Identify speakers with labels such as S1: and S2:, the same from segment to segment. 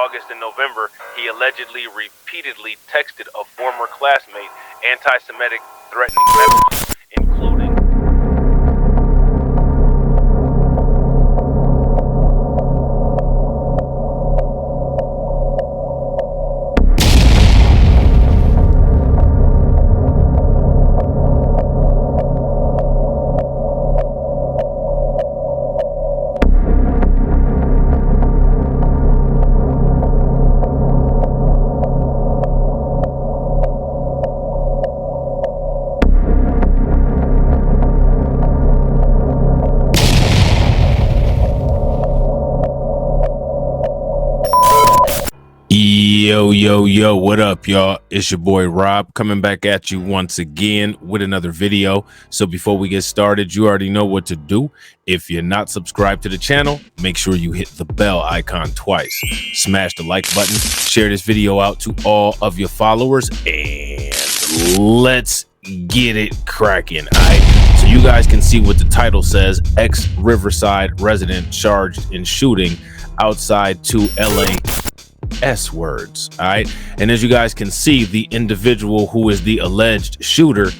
S1: August and November, he allegedly repeatedly texted a former classmate anti-Semitic threatening messages, including
S2: Yo, what up, y'all? It's your boy Rob coming back at you once again with another video. So before we get started, you already know what to do. If you're not subscribed to the channel, make sure you hit the bell icon twice. Smash the like button, share this video out to all of your followers, and let's get it cracking. All right, so you guys can see what the title says: ex-Riverside resident charged in shooting outside two LA S words. All right, and as you guys can see, the individual who is the alleged shooter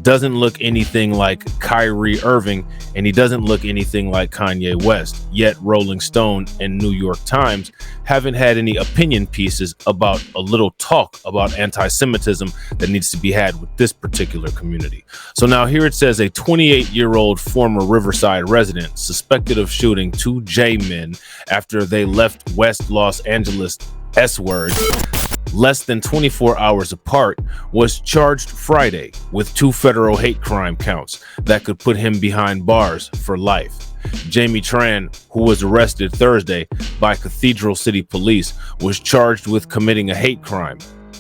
S2: doesn't look anything like Kyrie Irving, and he doesn't look anything like Kanye West. Yet Rolling Stone and New York Times haven't had any opinion pieces about a little talk about anti-Semitism that needs to be had with this particular community. So now here it says a 28-year-old former Riverside resident suspected of shooting two J men after they left West Los Angeles S words less than 24 hours apart was charged Friday with two federal hate crime counts that could put him behind bars for life. Jamie Tran, who was arrested Thursday by Cathedral City Police, was charged with committing a hate crime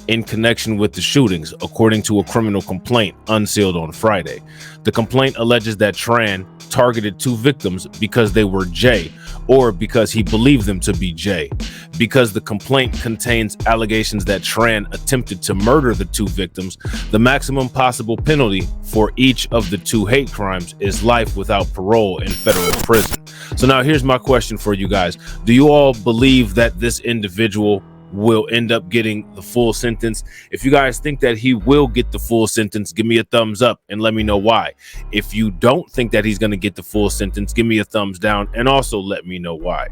S2: in connection with the shootings, according to a criminal complaint unsealed on Friday. The complaint alleges that Tran targeted two victims because they were J, or because he believed them to be J. Because the complaint contains allegations that Tran attempted to murder the two victims, the maximum possible penalty for each of the two hate crimes is life without parole in federal prison. So now here's my question for you guys. Do you all believe that this individual will end up getting the full sentence? If you guys think that he will get the full sentence, give me a thumbs up and let me know why. If you don't think that he's going to get the full sentence, give me a thumbs down and also let me know why.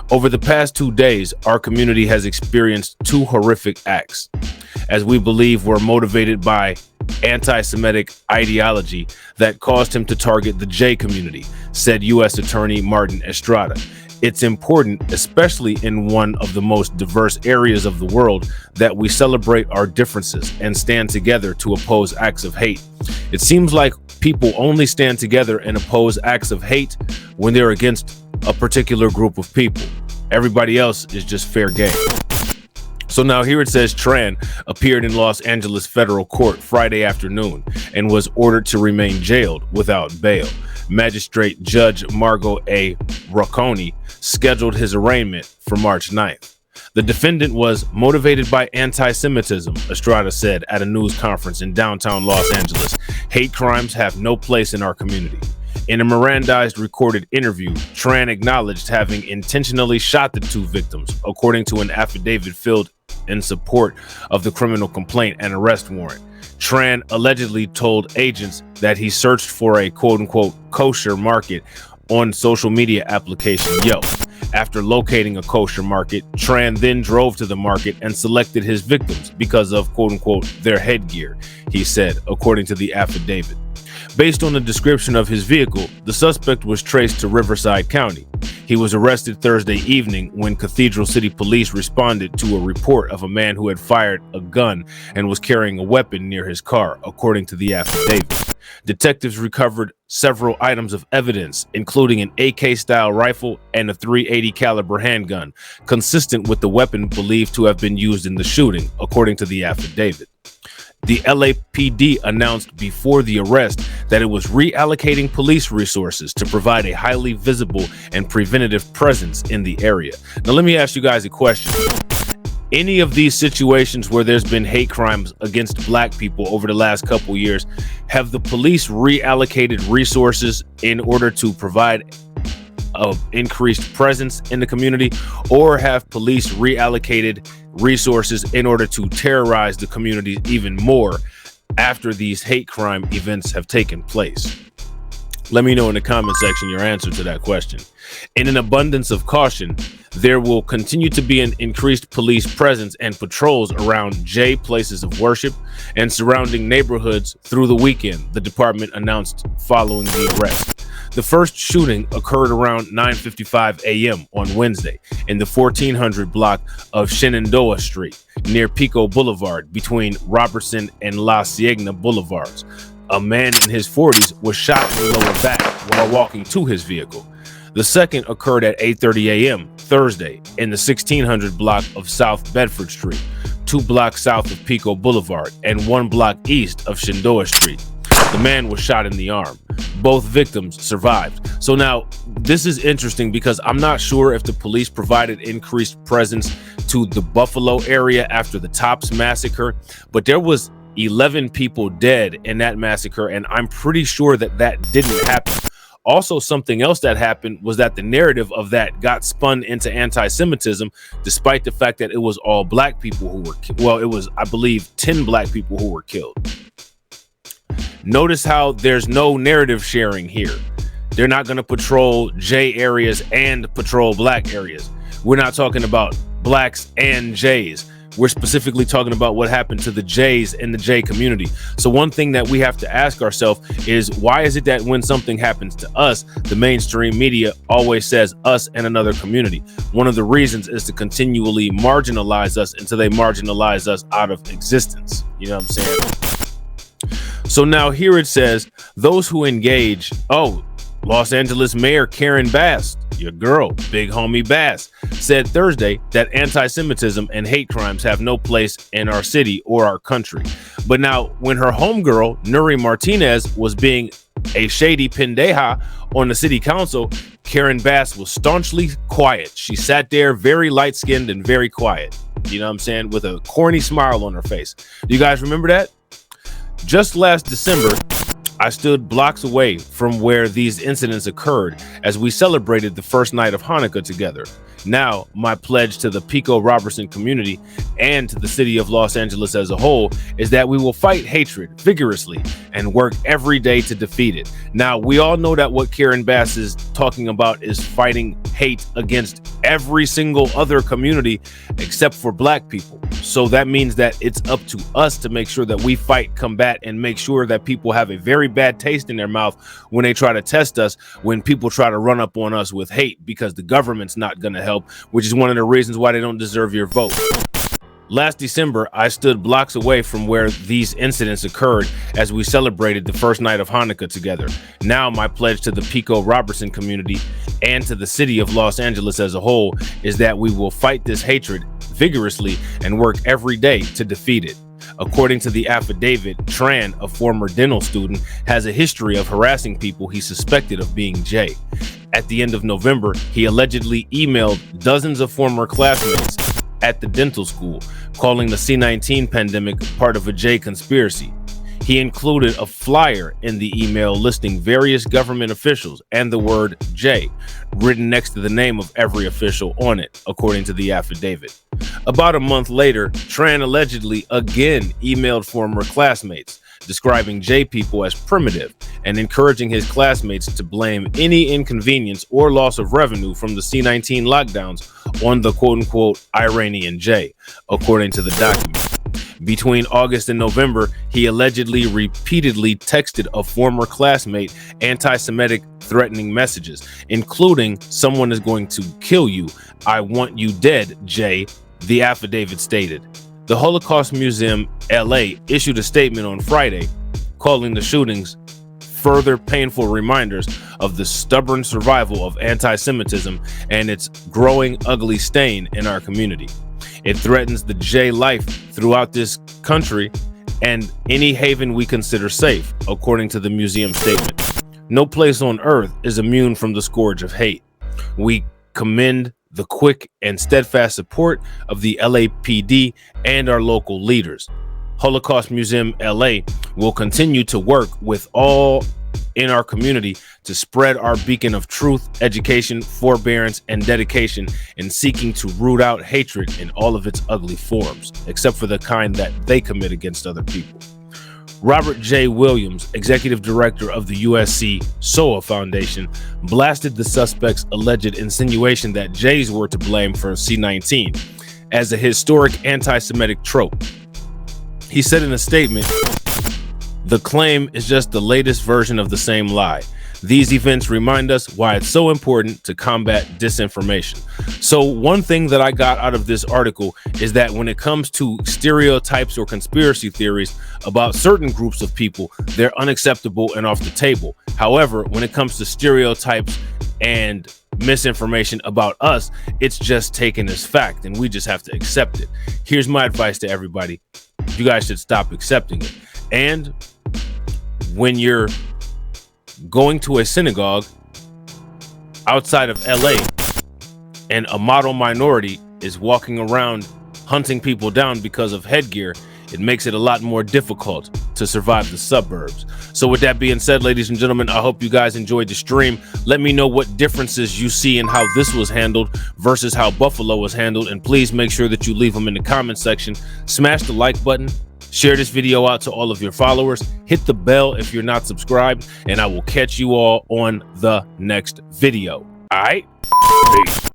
S2: Over the past 2 days, our community has experienced two horrific acts, as we believe were motivated by anti-Semitic ideology that caused him to target the J community, said U.S. Attorney Martin Estrada. It's important, especially in one of the most diverse areas of the world, that we celebrate our differences and stand together to oppose acts of hate. It seems like people only stand together and oppose acts of hate when they're against a particular group of people. Everybody else is just fair game. So now here it says Tran appeared in Los Angeles federal court Friday afternoon and was ordered to remain jailed without bail. Magistrate Judge Margot A. Rocconi scheduled his arraignment for March 9th. The defendant was motivated by anti-Semitism, Estrada said at a news conference in downtown Los Angeles. Hate crimes have no place in our community. In a Mirandized recorded interview, Tran acknowledged having intentionally shot the two victims, according to an affidavit filled in support of the criminal complaint and arrest warrant. Tran allegedly told agents that he searched for a quote-unquote kosher market on social media application Yelp. After locating a kosher market, Tran then drove to the market and selected his victims because of quote-unquote their headgear, he said, according to the affidavit. Based on the description of his vehicle, the suspect was traced to Riverside County. He was arrested Thursday evening when Cathedral City Police responded to a report of a man who had fired a gun and was carrying a weapon near his car, according to the affidavit. Detectives recovered several items of evidence, including an AK-style rifle and a .380 caliber handgun, consistent with the weapon believed to have been used in the shooting, according to the affidavit. The LAPD announced before the arrest that it was reallocating police resources to provide a highly visible and preventative presence in the area. Now, let me ask you guys a question. Any of these situations where there's been hate crimes against black people over the last couple years, have the police reallocated resources in order to provide of increased presence in the community, or have police reallocated resources in order to terrorize the community even more after these hate crime events have taken place? Let me know in the comment section your answer to that question. In an abundance of caution, there will continue to be an increased police presence and patrols around J places of worship and surrounding neighborhoods through the weekend, the department announced following the arrest. The first shooting occurred around 9:55 a.m. on Wednesday in the 1400 block of Shenandoah Street near Pico Boulevard between Robertson and La Ciénaga Boulevards. A man in his 40s was shot in the lower back while walking to his vehicle. The second occurred at 8:30 a.m. Thursday in the 1600 block of South Bedford Street, 2 blocks south of Pico Boulevard and 1 block east of Shenandoah Street. The man was shot in the arm. Both victims survived. So now this is interesting because I'm not sure if the police provided increased presence to the Buffalo area after the Tops massacre, but there was 11 people dead in that massacre, and I'm pretty sure that that didn't happen. Also, something else that happened was that the narrative of that got spun into anti-Semitism, despite the fact that it was all black people who were it was, I believe, 10 black people who were killed. Notice how there's no narrative sharing here. They're not going to patrol J areas and patrol black areas. We're not talking about blacks and J's. We're specifically talking about what happened to the J's in the J community. So one thing that we have to ask ourselves is, why is it that when something happens to us, the mainstream media always says us and another community? One of the reasons is to continually marginalize us until they marginalize us out of existence. You know what I'm saying? So now here it says, those who engage, Los Angeles Mayor Karen Bass, your girl, big homie Bass, said Thursday that anti-Semitism and hate crimes have no place in our city or our country. But now, when her homegirl, Nuri Martinez, was being a shady pendeja on the city council, Karen Bass was staunchly quiet. She sat there very light-skinned and very quiet, you know what I'm saying, with a corny smile on her face. Do you guys remember that? Just last December, I stood blocks away from where these incidents occurred as we celebrated the first night of Hanukkah together. Now, my pledge to the Pico Robertson community and to the city of Los Angeles as a whole is that we will fight hatred vigorously and work every day to defeat it. Now, we all know that what Karen Bass is talking about is fighting hate against every single other community except for black people. So that means that it's up to us to make sure that we fight, combat, and make sure that people have a very bad taste in their mouth when they try to test us, when people try to run up on us with hate, because the government's not going to help, which is one of the reasons why they don't deserve your vote. Last December, I stood blocks away from where these incidents occurred as we celebrated the first night of Hanukkah together. Now, my pledge to the Pico Robertson community and to the city of Los Angeles as a whole is that we will fight this hatred vigorously and work every day to defeat it. According to the affidavit, Tran, a former dental student, has a history of harassing people he suspected of being J. At the end of November, he allegedly emailed dozens of former classmates at the dental school, calling the C-19 pandemic part of a J conspiracy. He included a flyer in the email listing various government officials and the word J written next to the name of every official on it, according to the affidavit. About a month later, Tran allegedly again emailed former classmates, describing J people as primitive and encouraging his classmates to blame any inconvenience or loss of revenue from the C-19 lockdowns on the quote-unquote Iranian J, according to the document. Between August and November, he allegedly repeatedly texted a former classmate anti-Semitic threatening messages, including "someone is going to kill you, I want you dead, Jay," the affidavit stated. The Holocaust Museum, LA, issued a statement on Friday, calling the shootings further painful reminders of the stubborn survival of anti-Semitism and its growing ugly stain in our community. It threatens the J life throughout this country and any haven we consider safe, according to the museum statement. No place on earth is immune from the scourge of hate. We commend the quick and steadfast support of the LAPD and our local leaders. Holocaust Museum LA will continue to work with all in our community to spread our beacon of truth, education, forbearance, and dedication in seeking to root out hatred in all of its ugly forms, except for the kind that they commit against other people. Robert J. Williams, executive director of the USC SOA Foundation, blasted the suspect's alleged insinuation that Jays were to blame for C-19 as a historic anti-Semitic trope. He said in a statement, "The claim is just the latest version of the same lie. These events remind us why it's so important to combat disinformation." So one thing that I got out of this article is that when it comes to stereotypes or conspiracy theories about certain groups of people, they're unacceptable and off the table. However, when it comes to stereotypes and misinformation about us, it's just taken as fact and we just have to accept it. Here's my advice to everybody. You guys should stop accepting it. And when you're going to a synagogue outside of LA and a model minority is walking around hunting people down because of headgear, it makes it a lot more difficult to survive the suburbs. So with that being said, ladies and gentlemen, I hope you guys enjoyed the stream. Let me know what differences you see in how this was handled versus how Buffalo was handled, and please make sure that you leave them in the comment section. Smash the like button, share this video out to all of your followers, hit the bell if you're not subscribed, and I will catch you all on the next video. All right? Peace.